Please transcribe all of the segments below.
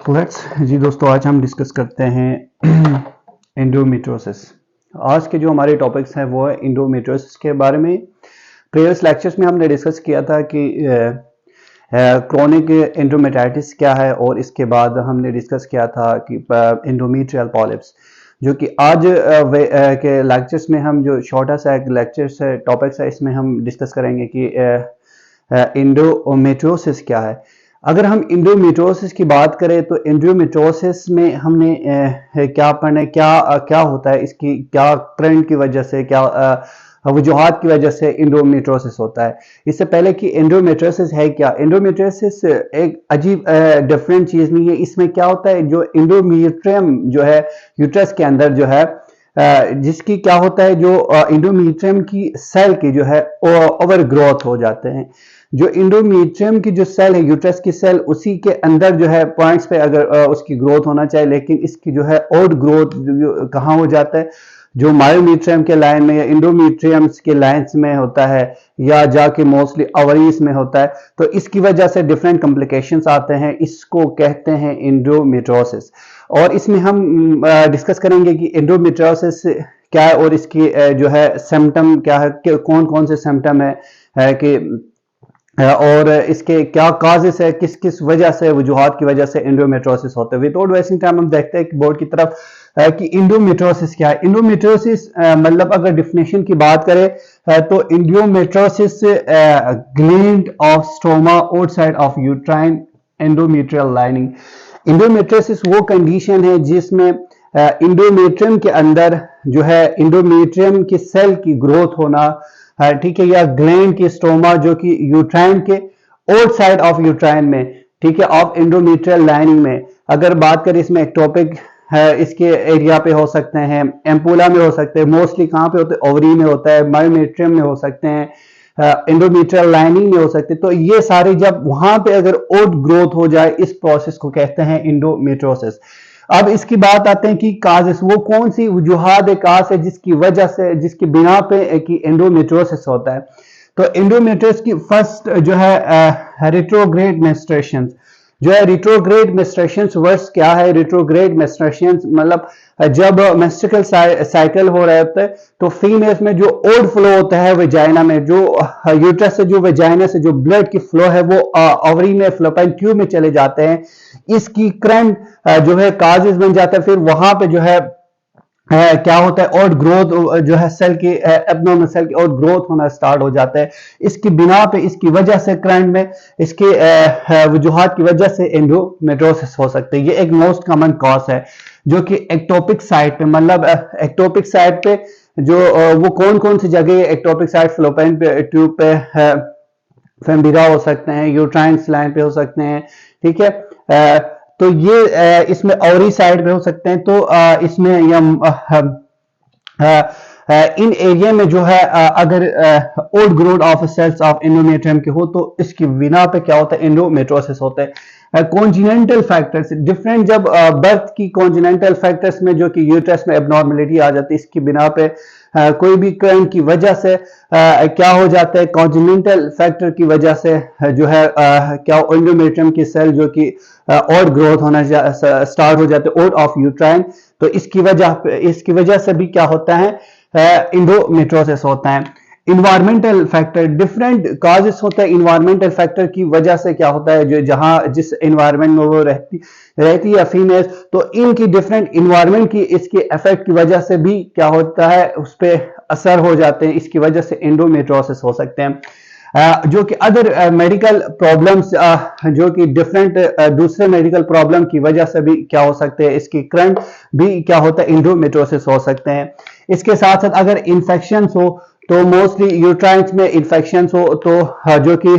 Let's जी दोस्तों, आज हम डिस्कस करते हैं एंडोमेट्रियोसिस। आज के जो हमारे टॉपिक्स हैं वो है एंडोमेट्रियोसिस के बारे में। प्रीवियस लेक्चर्स में हमने डिस्कस किया था कि क्रोनिक एंडोमेट्राइटिस क्या है, और इसके बाद हमने डिस्कस किया था कि एंडोमेट्रियल पॉलिप्स, जो कि आज के लेक्चर्स में हम जो छोटा सा एक लेक्चर्स है टॉपिक्स है, इसमें हम डिस्कस करेंगे कि एंडोमेट्रियोसिस क्या है। अगर हम एंडोमेट्रियोसिस की बात करें तो एंडोमेट्रियोसिस में हमने क्या पढ़ना है, क्या होता है, इसकी क्या ट्रेंड की वजह से, क्या वजूहात की वजह से एंडोमेट्रियोसिस होता है। इससे पहले कि एंडोमेट्रियोसिस है क्या, एंडोमेट्रियोसिस एक अजीब डिफरेंट चीज नहीं है। इसमें क्या होता है, जो एंडोमेट्रियम जो है यूट्रस के अंदर जो है, जिसकी क्या होता है, जो एंडोमेट्रियम की सेल की जो है ओवर ग्रोथ हो जाते हैं। जो एंडोमेट्रियम की जो सेल है, यूट्रस की सेल, उसी के अंदर जो है पॉइंट्स पे अगर उसकी ग्रोथ होना चाहिए, लेकिन इसकी जो है आउट ग्रोथ कहाँ हो जाता है, जो मायोमेट्रियम के लाइन में या एंडोमेट्रियम्स के लाइंस में होता है, या जाके मोस्टली ओवरीज में होता है। तो इसकी वजह से डिफरेंट कॉम्प्लिकेशंस आते हैं, इसको कहते हैं एंडोमेट्रियोसिस। और इसमें हम डिस्कस करेंगे कि एंडोमेट्रियोसिस क्या है और इसकी जो है सिम्टम क्या है, कौन कौन से सिम्टम है कि और इसके क्या काजेस है, किस किस वजह से, वजूहात की वजह से एंडोमेट्रियोसिस होते हैं। विदाउट वेस्टिंग टाइम हम देखते हैं कि बोर्ड की तरफ कि एंडोमेट्रियोसिस क्या है। एंडोमेट्रियोसिस मतलब अगर डिफिनेशन की बात करें तो endometriosis gland of stoma outside of uterine endometrial lining. Endometriosis वो कंडीशन है जिसमें एंडोमेट्रियम के अंदर जो है एंडोमेट्रियम की सेल की ग्रोथ होना, ठीक है, या ग्लैंड की स्टोमा जो कि यूट्राइन के आउटसाइड ऑफ यूट्राइन में, ठीक है, ऑफ एंडोमेट्रियल लाइनिंग में। अगर बात करें इसमें एक्टोपिक है, इसके एरिया पे हो सकते हैं, एम्पुला में हो सकते हैं, मोस्टली कहाँ पे होते हैं, ओवरी में होता है, मायोमेट्रियम में हो सकते हैं, एंडोमेट्रियल लाइनिंग में हो सकते हैं। तो ये सारे जब वहां पे अगर आउट ग्रोथ हो जाए, इस प्रोसेस को कहते हैं एंडोमेट्रियोसिस। अब इसकी बात आते हैं कि काजेस, वो कौन सी वजूहात काज है जिसकी वजह से, जिसकी बिना पे कि एंडोमेट्रियोसिस होता है। तो एंडोमेट्रियोसिस की फर्स्ट जो है रिट्रोग्रेड मेंस्ट्रुएशंस, जो है रिट्रोग्रेड मेंस्ट्रुएशंस। वर्ड्स क्या है रिट्रोग्रेड मेंस्ट्रुएशंस, मतलब जब मेंस्ट्रुअल साइकिल हो रहा होता है तो फीमेल्स में जो ओड फ्लो होता है वेजाइना में, जो यूट्रस से जो वेजाइना से जो ब्लड की फ्लो है वो ओवरी में फ्लोपियन ट्यूब में चले जाते हैं। इसकी करंट जो है काजेस बन जाता है। फिर वहां पे जो है क्या होता है, और ग्रोथ जो है सेल की एब्नॉर्मल सेल की और ग्रोथ होना स्टार्ट हो जाता है। इसकी बिना पे, इसकी वजह से करंट में इसके वजूहात की वजह से एंडोमेट्रियोसिस हो सकते हैं। ये एक मोस्ट कॉमन कॉज है जो कि एक्टोपिक साइट पे, मतलब एक्टोपिक साइट पे जो वो कौन कौन सी जगह एक्टोपिक साइट, फ्लोपियन ट्यूब पे, फेम्बिरा हो सकते हैं, यूट्राइन लाइन पे हो सकते हैं, ठीक है। तो ये इसमें ओवरी साइड पे हो सकते हैं। तो इसमें इन एरिया में जो है अगर old growth of cells of endometrium के हो तो इसकी बिना पे क्या होता है, एंडोमेट्रियोसिस होता है। कॉन्जिनेंटल फैक्टर्स डिफरेंट, जब बर्थ की कॉन्जिनेंटल फैक्टर्स में जो कि यूट्रस में एबनॉर्मलिटी आ जाती है, इसकी बिना पे कोई भी करंट की वजह से क्या हो जाता है, कॉन्जिनेंटल फैक्टर की वजह से जो है क्या एंडोमेट्रियम की सेल जो कि और ग्रोथ होना स्टार्ट हो जाते हैं आउट ऑफ यूट्राइन। तो इसकी वजह से भी क्या होता है, एंडोमेट्रियोसिस होता है। इन्वायरमेंटल फैक्टर डिफरेंट काजेस होता है। इन्वायरमेंटल फैक्टर की वजह से क्या होता है, जो जहां जिस एनवायरनमेंट में वो रहती है फीमेल, तो इनकी डिफरेंट इन्वायरमेंट की, इसके इफेक्ट की वजह से भी क्या होता है, उस पर असर हो जाते हैं। इसकी वजह से एंडोमेट्रियोसिस हो सकते हैं। जो कि अदर मेडिकल प्रॉब्लम्स, जो कि डिफरेंट दूसरे मेडिकल प्रॉब्लम की वजह से भी क्या हो सकते हैं, इसकी करंट भी क्या होता है, एंडोमेट्रियोसिस हो सकते हैं। इसके साथ साथ अगर इन्फेक्शन हो तो मोस्टली यूट्राइन्स में इन्फेक्शन हो तो जो कि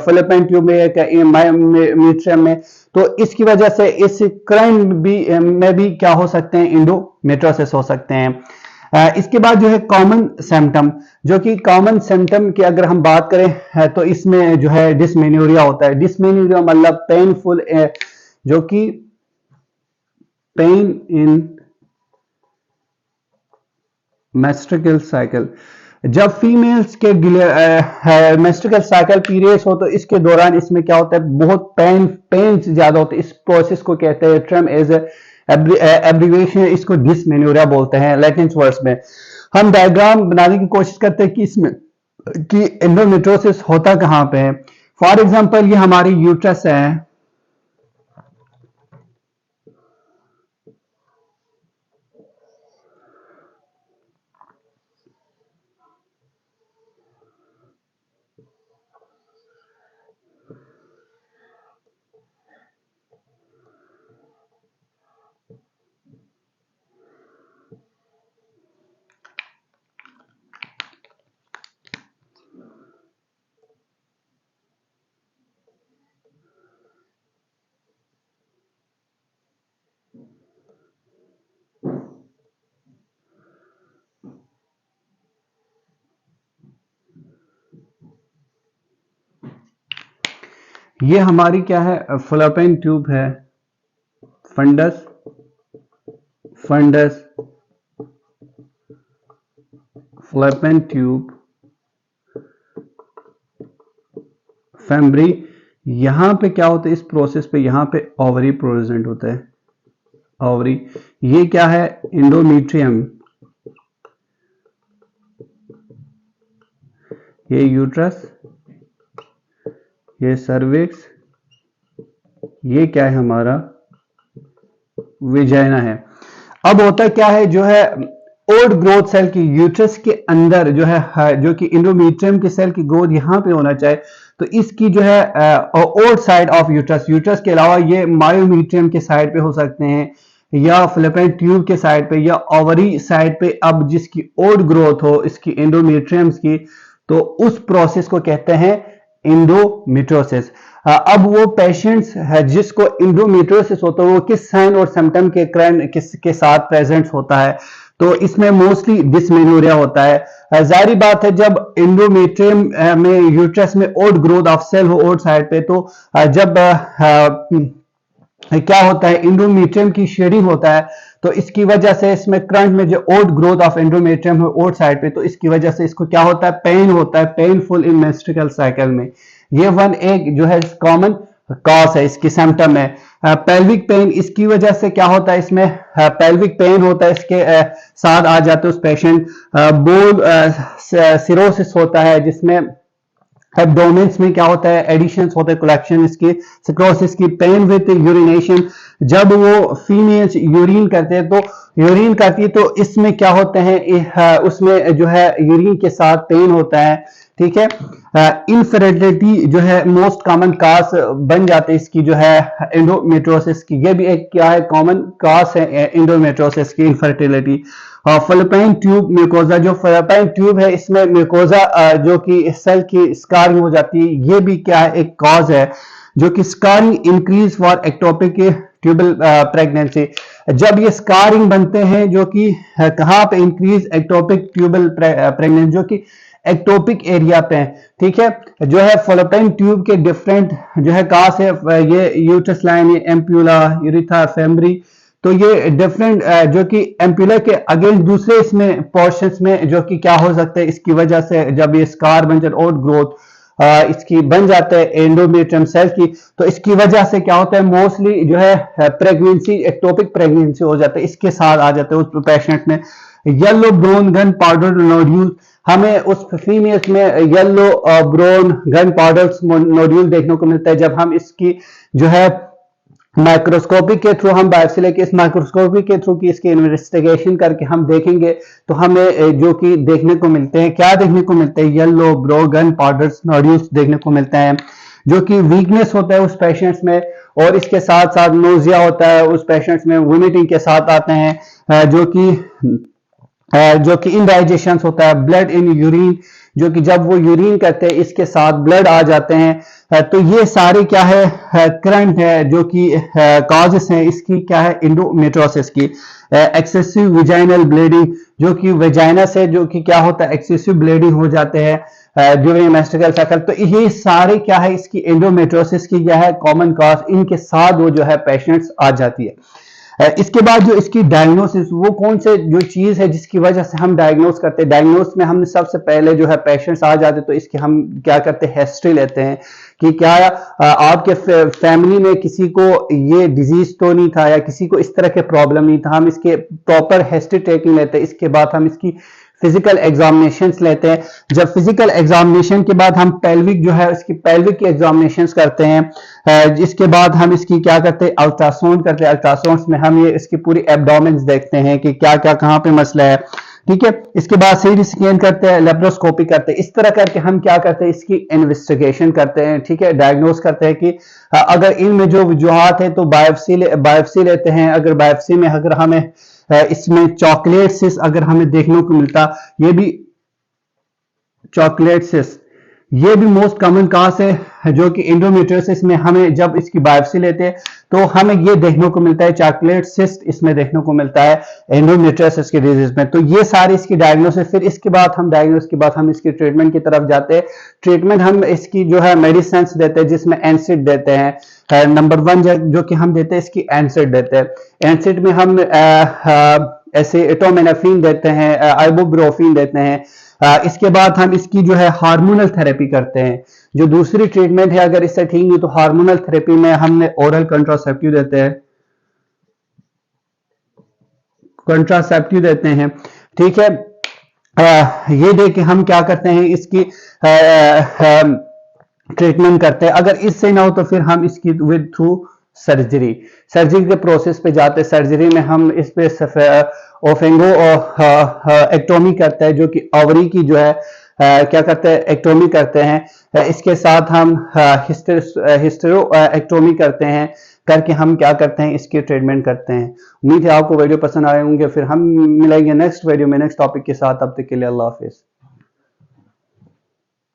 फिलिपिन ट्यूब में, मायोमेट्रियम में, तो इसकी वजह से इस करंट भी में भी क्या हो सकते हैं, एंडोमेट्रियोसिस हो सकते हैं। इसके बाद जो है कॉमन सिम्टम, जो कि कॉमन सिम्टम की अगर हम बात करें तो इसमें जो है डिस्मेनोरिया होता है। डिस्मेनोरिया मतलब पेनफुल, जो कि पेन इन मेंस्ट्रुअल साइकिल, जब फीमेल्स के मेंस्ट्रुअल साइकिल पीरियड्स हो तो इसके दौरान इसमें क्या होता है, बहुत पेन ज्यादा होते हैं। इस प्रोसेस को कहते हैं, टर्म एज एब्रिविएशन, इसको डिस्मेनोरिया बोलते हैं लैटिन वर्ड्स में। हम डायग्राम बनाने की कोशिश करते हैं कि इसमें कि एंडोमेट्रियोसिस होता कहां पे है। फॉर एग्जांपल ये हमारी यूट्रस है, ये हमारी क्या है, फैलोपियन ट्यूब है, फंडस फंडस फैलोपियन ट्यूब, फेमब्री। यहां पे क्या होता है इस प्रोसेस पे, यहां पे ओवरी प्रेजेंट होता है, ओवरी। ये क्या है, इंडोमेट्रियम, ये यूट्रस, ये सर्विक्स, ये क्या है हमारा वेजाइना है। अब होता क्या है, जो है ओल्ड ग्रोथ सेल की यूट्रस के अंदर जो है, जो कि इंडोमेट्रियम के सेल की ग्रोथ यहां पे होना चाहिए, तो इसकी जो है old side of uterus, uterus के अलावा ये मायोमेट्रियम के साइड पे हो सकते हैं, या फिलिपिन ट्यूब के साइड पे, या ओवरी साइड पे। अब जिसकी ओल्ड ग्रोथ हो इसकी एंडोमेट्रियम्स की, तो उस प्रोसेस को कहते हैं इंडोमेट्रियोसिस। अब वो पेशेंट्स है जिसको इंडोमेट्रियोसिस होता है, वो किस साइन और सिम्टम के किसके साथ प्रेजेंट होता है, तो इसमें मोस्टली डिस्मेनोरिया होता है। जाहिर बात है, जब इंडोमेट्रियम में यूट्रस में ओल्ड ग्रोथ ऑफ सेल हो ओल्ड साइड पे, तो जब क्या होता है, इंडोमेट्रियम की शेडिंग होता है, तो इसकी वजह से इसमें करंट में जो ओल्ड ग्रोथ ऑफ एंडोमेट्रियम है ओल्ड साइड पे, तो इसकी वजह से इसको क्या होता है, पेन होता है, पेनफुल इन मेंस्ट्रुअल साइकिल में। ये एक जो है कॉमन कॉज है, इसकी सिम्टम है। पेल्विक पेन, इसकी वजह से क्या होता है, इसमें पेल्विक पेन होता है, इसके साथ आ जाते हैं उस पेशेंट। बोल सिरोसिस होता है, जिसमें एब्डोमेन्स में क्या होता है, एडिशंस होते हैं, कलेक्शन इसकी, सिक्रोसिस की, पेन विद यूरिनेशन। जब वो फीमेल्स यूरिन करते हैं, तो यूरिन करती है, तो इसमें क्या होते हैं, उसमें जो है यूरिन के साथ पेन होता है, ठीक है। इनफेर्टिलिटी जो है मोस्ट कॉमन काज बन जाते हैं इसकी, जो है एंडोमेट्रियोसिस की। ये भी एक क्या है, कॉमन काज है एंडोमेट्रियोसिस की, इनफर्टिलिटी। फिलिपाइन ट्यूब म्यूकोजा, जो फिलिपाइन ट्यूब है इसमें म्यूकोजा जो कि सेल की स्कारिंग हो जाती है, ये भी क्या है, एक कॉज है, जो कि scarring increase for ectopic tubal pregnancy. जब ये स्कारिंग बनते हैं, जो कि कहां पे, इंक्रीज एक्टोपिक ट्यूबल प्रेगनेंसी, जो कि एक्टोपिक एरिया पे, ठीक है। जो है फिलिपाइन ट्यूब के डिफरेंट जो है काज है, ये यूट्रस लाइन, ये एम्प्यूला, यूरिथा, फेमब्री। तो ये डिफरेंट जो कि एम्प्यूला के अगेंस्ट दूसरे इसमें पोर्शंस में जो कि क्या हो सकते हैं, इसकी वजह से जब ये स्कार बन जाए, ओल्ड ग्रोथ इसकी बन जाता है एंडोमेट्रियम सेल की, तो इसकी वजह से क्या होता है, मोस्टली जो है प्रेगनेंसी, एक्टोपिक प्रेगनेंसी हो जाता है, इसके साथ आ जाते हैं उस पेशेंट में। Yellow brown gun powder nodule, हमें उस फीमेल्स में yellow brown gun powder nodule देखने को मिलता है। जब हम इसकी जो है माइक्रोस्कोपी के थ्रू, हम बायोप्सी लेके इस माइक्रोस्कोपी के थ्रू की इसकी इन्वेस्टिगेशन करके हम देखेंगे, तो हमें जो कि देखने को मिलते हैं, क्या देखने को मिलते हैं, येलो ब्राउन पाउडर्स नोड्यूल्स देखने को मिलता है, जो कि वीकनेस होता है उस पेशेंट्स में, और इसके साथ साथ नोजिया होता है उस पेशेंट्स में, वोमिटिंग के साथ आते हैं, जो कि इनडाइजेशन होता है, ब्लड इन यूरिन, जो कि जब वो यूरिन करते हैं इसके साथ ब्लड आ जाते हैं। तो ये सारे क्या है, करंट है, जो कि कॉजेस हैं इसकी, क्या है, इंडोमेट्रियोसिस की। एक्सेसिव विजाइनल ब्लीडिंग, जो कि वेजाइना से जो कि क्या होता है, एक्सेसिव ब्लीडिंग हो जाते हैं ड्यूरिंग मेंस्ट्रुअल साइकिल। तो ये सारे क्या है, इसकी एंडोमेट्रियोसिस की क्या है, कॉमन कॉज, इनके साथ वो जो है पेशेंट्स आ जाती है। इसके बाद जो इसकी डायग्नोसिस, वो कौन से जो चीज है जिसकी वजह से हम डायग्नोस करते हैं। डायग्नोस में हम सबसे पहले जो है पेशेंट्स आ जाते तो इसकी हम क्या करते हैं, हिस्ट्री लेते हैं कि क्या आपके फैमिली में किसी को ये डिजीज तो नहीं था या किसी को इस तरह के प्रॉब्लम नहीं था। हम इसके प्रॉपर हिस्ट्री टेकिंग लेते हैं। इसके बाद हम इसकी फिजिकल एग्जामिनेशंस लेते हैं। जब फिजिकल एग्जामिनेशन के बाद हम पेल्विक जो है इसकी पेल्विक की एग्जामिनेशंस करते हैं। इसके बाद हम इसकी क्या करते हैं, अल्ट्रासाउंड करते हैं। अल्ट्रासाउंड में हम ये इसकी पूरी एब्डोमेन्स देखते हैं कि क्या क्या कहाँ पे मसला है, ठीक है। इसके बाद सीटी स्कैन करते हैं, लेप्रोस्कोपी करते हैं। इस तरह करके हम क्या करते हैं, इसकी इन्वेस्टिगेशन करते हैं, ठीक है। डायग्नोस करते हैं कि अगर इनमें जो वजूहात है तो बायोप्सी लेते हैं। अगर बायोप्सी में अगर हमें इसमें चॉकलेट सिस अगर हमें देखने को मिलता, ये भी चॉकलेट सिस, ये भी मोस्ट कॉमन काज है जो कि एंडोमेट्रियोसिस में हमें जब इसकी बायोप्सी लेते हैं तो हमें ये देखने को मिलता है, चॉकलेट सिस्ट इसमें देखने को मिलता है एंडोमेट्रियोसिस के डिजीज में। तो ये सारी इसकी डायग्नोसिस। फिर इसके बाद हम डायग्नोसिस के बाद हम इसकी ट्रीटमेंट की तरफ जाते हैं। ट्रीटमेंट हम इसकी जो है मेडिसिन देते हैं जिसमें एनसिड देते हैं। नंबर 1 जो कि हम देते हैं इसकी एनसिड देते हैं। एनसिड में हम ऐसे एटोमिनाफिन देते हैं, आइबुप्रोफेन देते हैं। इसके बाद हम इसकी जो है हार्मोनल थेरेपी करते हैं। जो दूसरी ट्रीटमेंट है अगर इससे ठीक नहीं तो हार्मोनल थेरेपी में हमने ओरल कंट्रासेप्टिव देते हैं, ठीक है। ये दे के हम क्या करते हैं, इसकी ट्रीटमेंट करते हैं। अगर इससे ना हो तो फिर हम इसकी विद थ्रू सर्जरी के प्रोसेस पे जाते हैं। सर्जरी में हम इस पे ओफेंगो एक्टोमी करते हैं, जो कि ओवरी की जो है क्या करते हैं, एक्टोमी करते हैं। इसके साथ हम हिस्टेरो एक्टोमी करते हैं, करके हम क्या करते हैं, इसकी ट्रीटमेंट करते हैं। उम्मीद है आपको वीडियो पसंद आए होंगे। फिर हम मिलेंगे नेक्स्ट वीडियो में नेक्स्ट टॉपिक के साथ। तब तक के लिए अल्लाह हाफिज।